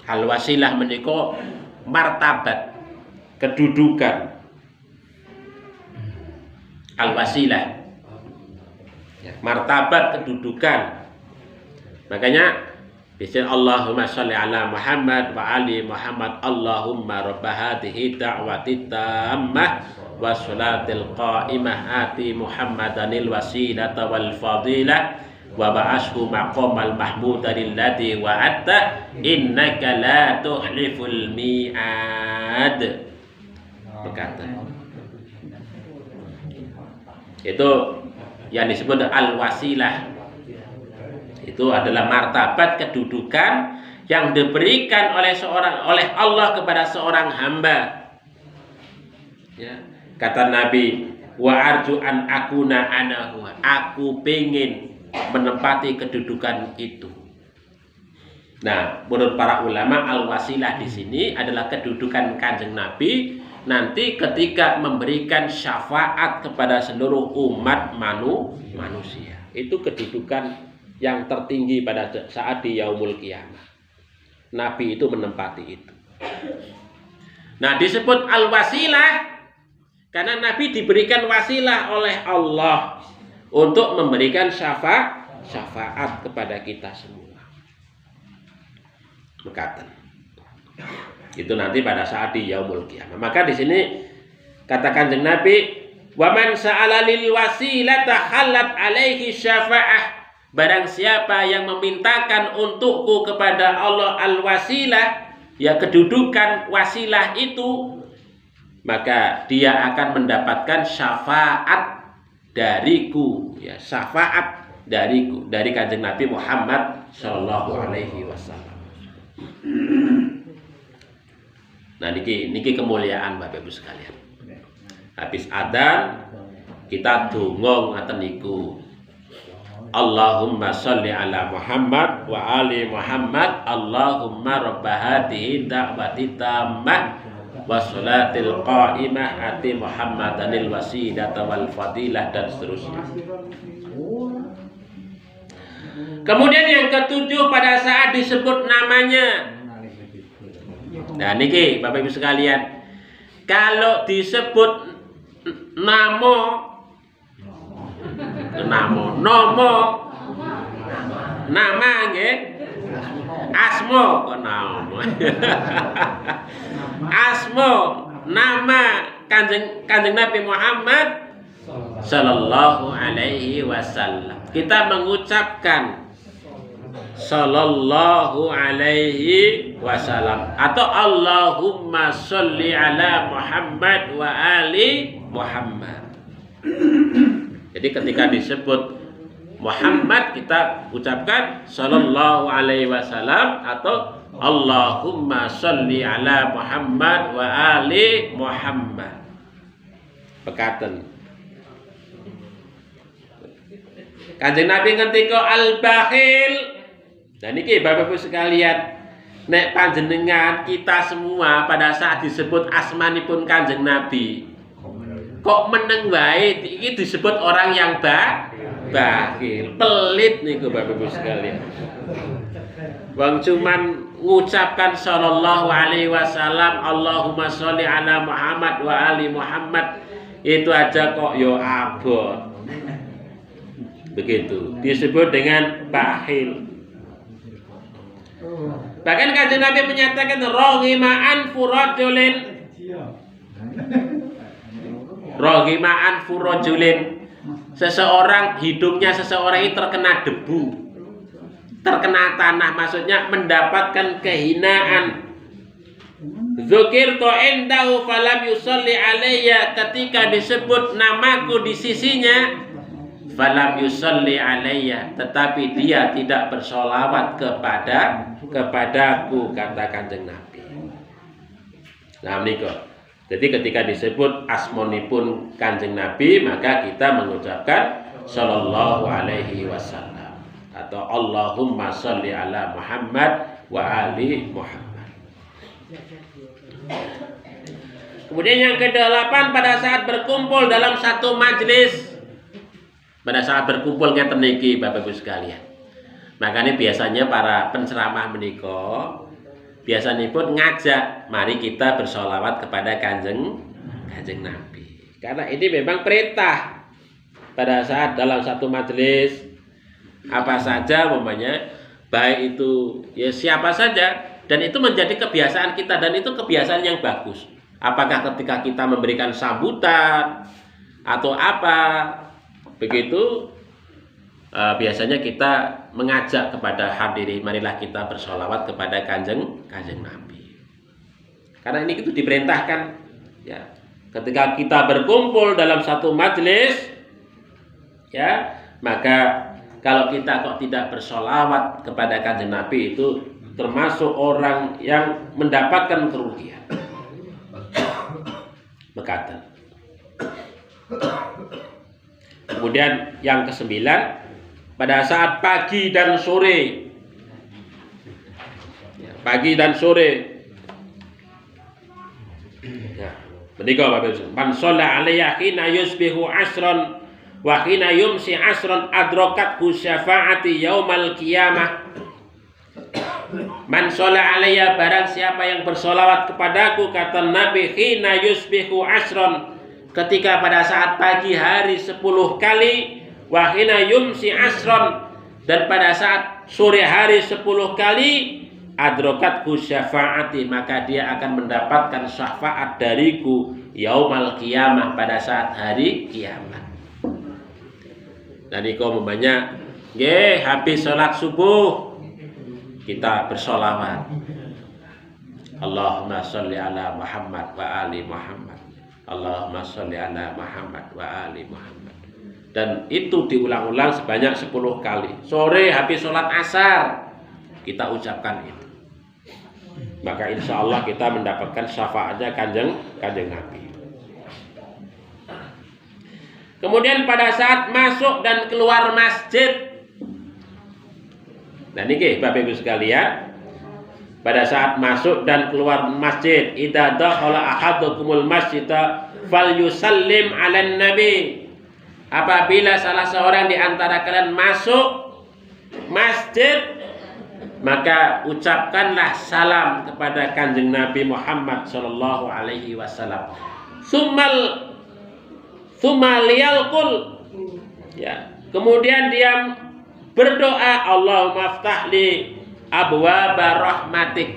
Al-wasilah menika martabat, kedudukan. Al-wasilah, ya, martabat, kedudukan. Makanya bismillah, Allahumma sholli ala Muhammad wa ali Muhammad, Allahumma rabba hadhihi da'wati tammah wa sholatil qa'imah ati Muhammadanil wasilata wal fadilah wa ba'ashu maqamal mahmudanil ladzi wa'atta innaka la tuhliful mi'ad. Berkata itu yang disebut al-wasilah, itu adalah martabat, kedudukan yang diberikan oleh Allah kepada seorang hamba. Ya. Kata Nabi, wa arju an akuna anahu, aku pengen menempati kedudukan itu. Nah, menurut para ulama, al-wasilah di sini adalah kedudukan Kanjeng Nabi nanti ketika memberikan syafaat kepada seluruh umat manusia. Itu kedudukan yang tertinggi pada saat di yaumul qiyamah. Nabi itu menempati itu. Nah, disebut al-wasilah karena Nabi diberikan wasilah oleh Allah untuk memberikan syafaat kepada kita semua. Berkata itu nanti pada saat di yaumul qiyamah. Maka di sini katakan Kanjeng Nabi, wa man sa'ala lil wasilata halat alaihi syafa'ah, barang siapa yang memintakan untukku kepada Allah al-wasilah, ya, kedudukan wasilah itu, maka dia akan mendapatkan syafaat dariku, ya, syafaat dariku, dari Kanjeng Nabi Muhammad sallallahu alaihi wasallam. Nah, niki kemuliaan Bapak Ibu sekalian. Habis adzan kita donga ngaten niku. Allahumma sholli ala Muhammad wa ali Muhammad, Allahumma rabba hadhihi da'wati tammah wa sholatil qa'imah ati Muhammadanil wasilata wal fadilah, dan seterusnya. Kemudian yang ketujuh, pada saat disebut namanya. Nah, niki Bapak Ibu sekalian, kalau disebut nomo, nama nggih, asmo kok nama. Asmo, nama Kanjeng Nabi Muhammad sallallahu alaihi wasallam. Kita mengucapkan sallallahu alaihi wasallam atau Allahumma sholli ala Muhammad wa ali Muhammad. Jadi ketika disebut Muhammad kita ucapkan sallallahu alaihi wasallam atau Allahumma sholli ala Muhammad wa ali Muhammad. Bekaten Kanjeng Nabi ngendika al-bakhil. Nah niki Bapak Ibu sekalian, nek panjenengan kita semua pada saat disebut asmanipun Kanjeng Nabi kok meneng wae iki disebut orang yang bakhil, pelit niku Bapak Ibu sekalian. Wong cuman ngucapkan sallallahu alaihi wasallam Allahumma sholli ala Muhammad wa ali Muhammad itu aja kok yo abot. Begitu disebut dengan bakhil. Bahkan Kanjeng Nabi menyatakan rohima'an furajulin seseorang hidungnya seseorang itu terkena debu, terkena tanah, maksudnya mendapatkan kehinaan. Dzukirtu indahu falam yusalli alayya, ketika disebut namaku di sisinya falam yusalli alayya, tetapi dia tidak bersolawat kepadaku, kata Kanjeng Nabi. Nah menika. Jadi ketika disebut asmonipun Kanjeng Nabi, maka kita mengucapkan sallallahu alaihi wasallam atau Allahumma sholli ala Muhammad wa ali Muhammad. Kemudian yang ke-8, pada saat berkumpul dalam satu majlis, pada saat berkumpul ngeten niki Bapak Ibu sekalian. Makanya biasanya para penceramah menika biasanya pun ngajak mari kita bersolawat kepada kanjeng Nabi. Karena ini memang perintah pada saat dalam satu majelis apa saja umpamanya, baik itu ya siapa saja, dan itu menjadi kebiasaan kita dan itu kebiasaan yang bagus. Apakah ketika kita memberikan sambutan atau apa begitu, biasanya kita mengajak kepada hadirin marilah kita bersolawat kepada kanjeng Nabi. Karena ini itu diperintahkan ya. Ketika kita berkumpul dalam satu majelis ya, maka kalau kita kok tidak bersolawat kepada kanjeng Nabi itu termasuk orang yang mendapatkan kerugian. Mekaten. Kemudian yang ke-9, pada saat pagi dan sore, pagi dan sore, ya, menika Bapak Ibu, man shalla alayya hina yusbihu asran wa hina yumsi asran adrakathu syafaati yaumal qiyamah. Man shalla alayya, barang siapa yang bersolawat kepadaku, kata Nabi, hina yusbihu asran, ketika pada saat pagi hari 10 kali, wahina yumsi asron, dan pada saat sore hari 10 kali, adrokatku syafaati, maka dia akan mendapatkan syafaat dariku yaumal qiyamah, pada saat hari kiamat. Dan iku umpamanya nggih habis sholat subuh kita bersolawat Allahumma sholli ala Muhammad wa ali Muhammad, Allahumma sholli ala Muhammad wa ali Muhammad. Dan itu diulang-ulang sebanyak 10 kali. Sore habis sholat asar kita ucapkan itu. Maka insya Allah kita mendapatkan syafaatnya kanjeng Nabi. Kemudian pada saat masuk dan keluar masjid. Nah niki Bapak Ibu sekalian, pada saat masuk dan keluar masjid, idza dakhala ahadukumul masjida falyusallim 'alan nabi. Apabila salah seorang di antara kalian masuk masjid, maka ucapkanlah salam kepada kanjeng Nabi Muhammad sallallahu alaihi wasallam. Tsumma liyalqul, ya. Kemudian dia berdoa, Allahumma aftahli abwaaba rahmatik.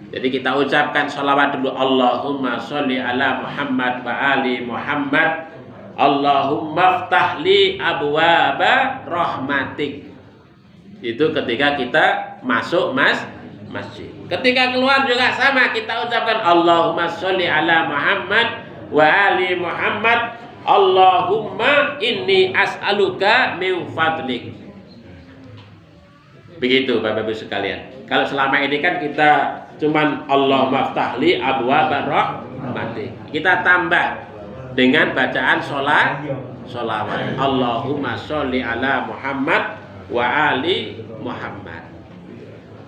Jadi kita ucapkan salawat dulu, Allahumma sholli ala Muhammad wa ali Muhammad, Allahumma aftahli abwaaba rahmatik. Itu ketika kita masuk masjid. Ketika keluar juga sama, kita ucapkan Allahumma sholli ala Muhammad wa ali Muhammad, Allahumma inni as'aluka min fadlik. Begitu Bapak Ibu sekalian. Kalau selama ini kan kita cuman Allahumma aftahli abwaaba rahmatik. Kita tambah dengan bacaan sholawat Allahumma sholli ala Muhammad wa ali Muhammad.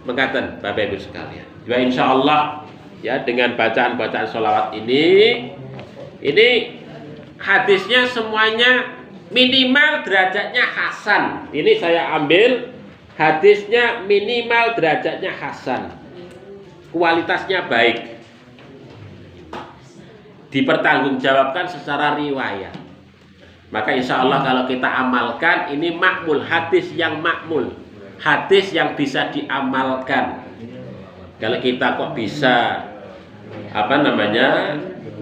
mengatakan Bapak Ibu sekalian. Ya insyaallah ya dengan bacaan-bacaan sholawat ini hadisnya semuanya minimal derajatnya hasan. Ini saya ambil hadisnya minimal derajatnya hasan. Kualitasnya baik. Dipertanggungjawabkan secara riwayat. Maka insya Allah kalau kita amalkan ini makmul, hadis yang makmul, hadis yang bisa diamalkan. Kalau kita kok bisa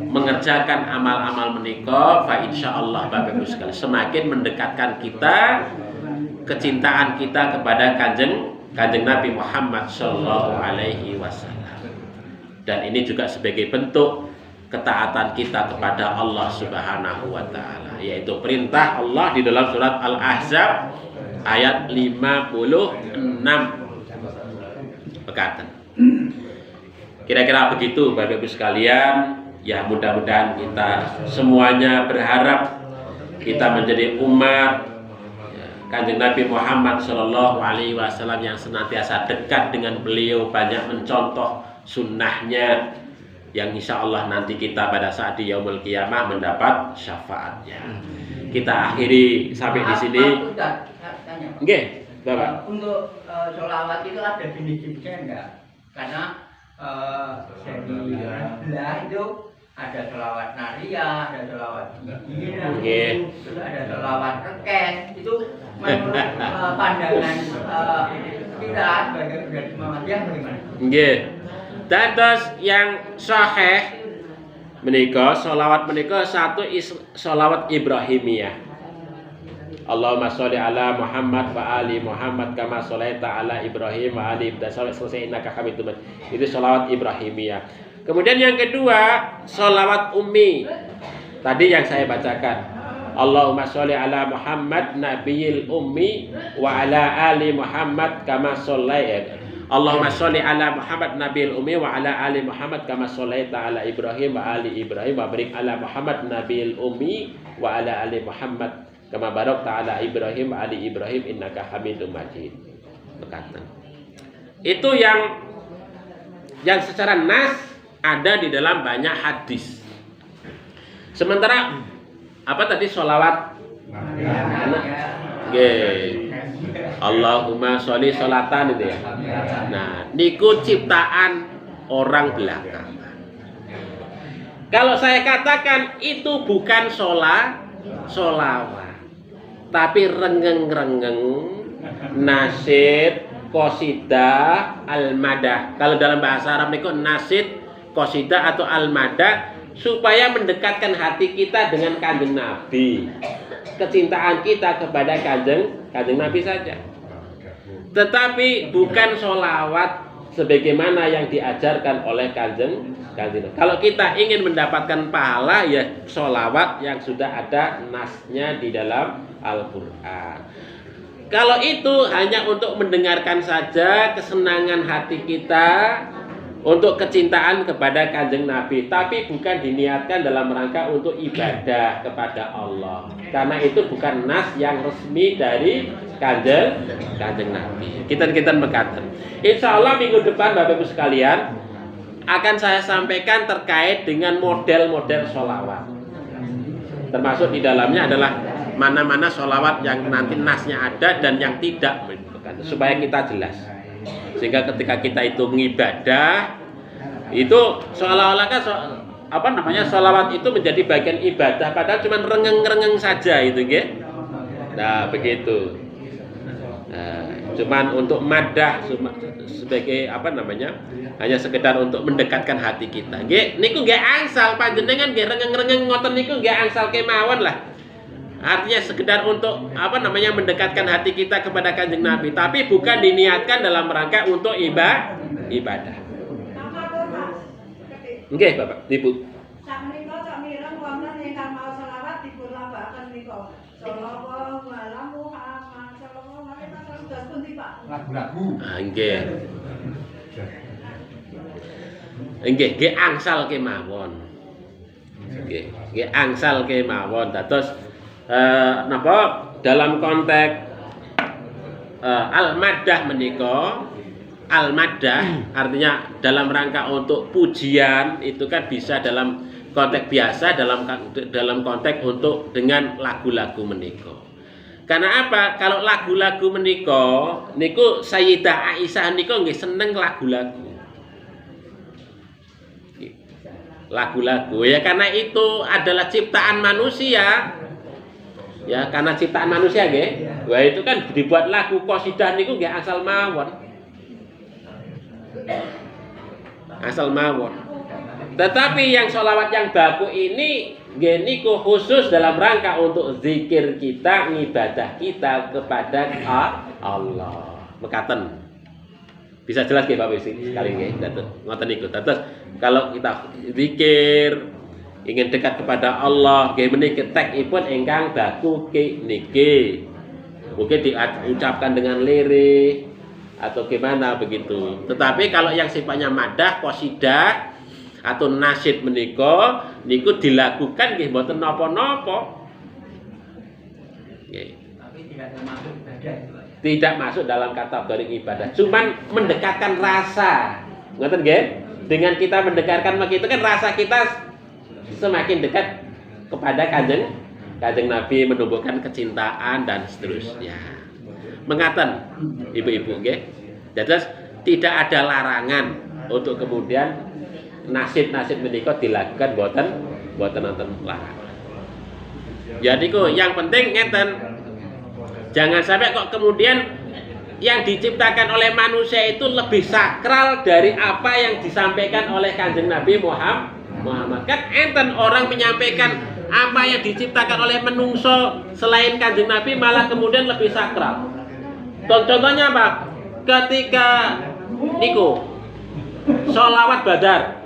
mengerjakan amal-amal menika, fa insya Allah Bapak Ibu sekalian semakin mendekatkan kita kecintaan kita kepada kanjeng Nabi Muhammad Shallallahu Alaihi Wasallam. Dan ini juga sebagai bentuk ketaatan kita kepada Allah Subhanahu wa taala, yaitu perintah Allah di dalam surat Al-Ahzab ayat 56 berkata. Kira-kira begitu Bapak Ibu sekalian. Ya mudah-mudahan kita semuanya berharap kita menjadi umat Kanjeng Nabi Muhammad Shallallahu Alaihi Wasallam yang senantiasa dekat dengan beliau, banyak mencontoh sunnahnya, yang insya Allah nanti kita pada saat di Yaumul Qiyamah mendapat syafaatnya. Kita akhiri sampai di sini. Oke, Bapak. Untuk sholawat itu ada jenis-jenisnya enggak? Karena dari belah itu ada sholawat nariyah, ada sholawat gigi, terus ada sholawat reket. Itu menurut pandangan kita sebagai pribadi Muhammadiyah bagaimana? Nggih. Dados yang sahih menika sholawat menika satu sholawat Ibrahimiyah. Allahumma sholli ala Muhammad wa ali Muhammad kama sholaita ala Ibrahim wa ali Ibrahim selesai innaka Hamidum Majid. Itu sholawat Ibrahimiyah. Kemudian yang kedua sholawat ummi. Tadi yang saya bacakan. Allahumma sholli ala Muhammad nabiyil ummi wa ala ali Muhammad kama sholaita. Allahumma sholli ala Muhammad nabiyil ummi wa ala ali Muhammad kama sholaita ala Ibrahim wa ali Ibrahim wa barik ala Muhammad nabiyil ummi wa ala ali Muhammad kama barakta ala Ibrahim wa ali Ibrahim innaka Hamidum Majid. Berkata. Itu yang secara nas ada di dalam banyak hadis. Sementara apa tadi sholawat? Allahumma sholli sholatan itu ya. Nah, niku ciptaan orang belakang. Kalau saya katakan itu bukan sholawat, tapi rengeng-rengeng, nasyid, qasidah, al-madah. Kalau dalam bahasa Arab niku nasyid, qasidah atau al-madah, supaya mendekatkan hati kita dengan kanjeng Nabi. Kecintaan kita kepada kanjeng Nabi saja. Tetapi bukan sholawat sebagaimana yang diajarkan oleh kanjeng Nabi. Kalau kita ingin mendapatkan pahala, ya sholawat yang sudah ada nasnya di dalam Al-Quran. Kalau itu hanya untuk mendengarkan saja, kesenangan hati kita, untuk kecintaan kepada kanjeng Nabi, tapi bukan diniatkan dalam rangka untuk ibadah kepada Allah, karena itu bukan nas yang resmi dari kanjeng Nabi. Kita berkata, insya Allah minggu depan Bapak Ibu sekalian akan saya sampaikan terkait dengan model-model sholawat, termasuk di dalamnya adalah mana-mana sholawat yang nanti nasnya ada dan yang tidak, supaya kita jelas. Sehingga ketika kita itu mengibadah, itu seolah-olah kan sholawat itu menjadi bagian ibadah, padahal cuma rengeng-rengeng saja itu, nggih. Nah, begitu. Nah, cuman untuk madah sebagai hanya sekedar untuk mendekatkan hati kita. Nggih, niku nggih angsal panjenengan nggih rengeng-rengeng ngoten niku nggih angsal kemawon lah. Artinya sekedar untuk mendekatkan hati kita kepada kanjeng Nabi, tapi bukan diniatkan dalam rangka untuk ibadah. Oke, Bapak, Ibu. Sakmenika cak mireng wonten ingkang maos selawat dipun lambakaken nika. Sallallahu ala Muhammad sallallahu alaihi wasallam sudah pundi, Pak? Lagu-lagu. Nggih. Nggih angsal kemawon. Nggih angsal kemawon. Dados dalam konteks al-madah menika al-maddah, artinya dalam rangka untuk pujian, itu kan bisa dalam konteks biasa, dalam konteks untuk dengan lagu-lagu menika. Karena apa? Kalau lagu-lagu menika niku Sayyidah Aisyah niku nggih seneng lagu-lagu. Lagu-lagu ya, karena itu adalah ciptaan manusia. Ya, karena ciptaan manusia nggih. Wah, itu kan dibuat lagu qasidah niku nggih asal mawon. Asal mawon. Tetapi yang sholawat yang baku ini niku khusus dalam rangka untuk zikir kita, ibadah kita kepada Allah. Mekaten. Bisa jelas nggih Bapak Ibu sekali nggih. Ngoten niku. Terus kalau kita zikir ingin dekat kepada Allah, nggih menika tekipun ingkang baku niki. Mungkin diucapkan dengan lirik atau gimana begitu. Tetapi kalau yang sifatnya madah, qasidah atau nasyid menika niku dilakukan nggih mboten napa-napa. Nggih. Tapi tidak termasuk ibadah itu. Tidak masuk dalam kategori ibadah. Cuman mendekatkan rasa. Ngoten nggih? Dengan kita mendekatkan begitu kan rasa kita semakin dekat kepada Kanjeng Nabi, menumbuhkan kecintaan dan seterusnya. Mengatakan ibu-ibu nggih. Jadi tidak ada larangan untuk kemudian nasyid menika dilakukan boten nonton larangan. Jadi kok yang penting ngeten, jangan sampai kok kemudian yang diciptakan oleh manusia itu lebih sakral dari apa yang disampaikan oleh Kanjeng Nabi Muhammad. Kan enten orang menyampaikan apa yang diciptakan oleh menungso selain Kanjeng Nabi malah kemudian lebih sakral. Contohnya apa? Ketika niku sholawat Badar,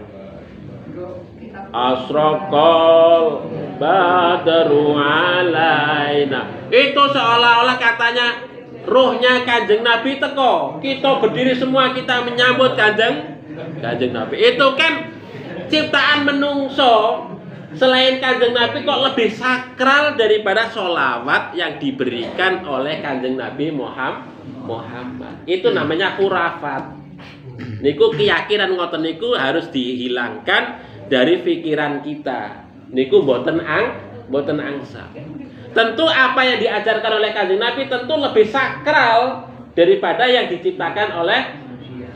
asraqal badru alaina, itu seolah-olah katanya ruhnya Kanjeng Nabi teko. Kita berdiri semua, kita menyambut Kanjeng Nabi. Itu kan ciptaan menungso selain Kanjeng Nabi kok lebih sakral daripada sholawat yang diberikan oleh Kanjeng Nabi Muhammad. Itu namanya khurafat. Niku keyakinan ngoten niku harus dihilangkan dari pikiran kita. Niku mboten angsa. Tentu apa yang diajarkan oleh Kanjeng Nabi tentu lebih sakral daripada yang diciptakan oleh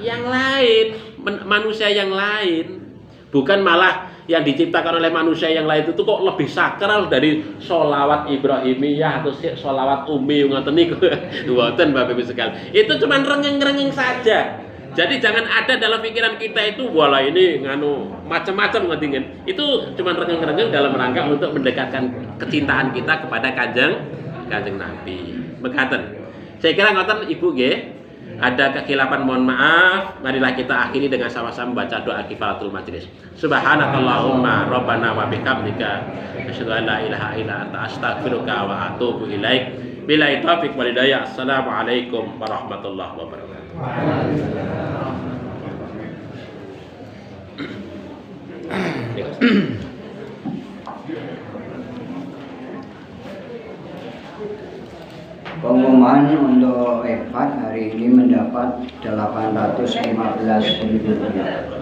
yang lain, manusia yang lain. Bukan malah yang diciptakan oleh manusia yang lain itu kok lebih sakral dari sholawat Ibrahimiyah atau sholawat Ummi ngoten niku. Mboten Bapak Ibu sekalian. Itu cuma rengeng-rengeng saja. Jadi jangan ada dalam pikiran kita itu wala ini nganu macam-macam ngetingin. Itu cuma rengeng-rengeng dalam rangka untuk mendekatkan kecintaan kita kepada Kanjeng Nabi. Mekaten. Saya kira ngoten Ibu nggih. Ada kekhilafan mohon maaf. Marilah kita akhiri dengan sama-sama membaca doa kifaratul majlis. Subhanakallahumma rabbana wa bihamdika asyhadu an la ilaha illa anta astaghfiruka wa atubu ilaik. Billahi taufiq wal hidayah. Assalamualaikum warahmatullahi wabarakatuh. Pengumuman untuk EFAT hari ini mendapat 815.000 rupiah.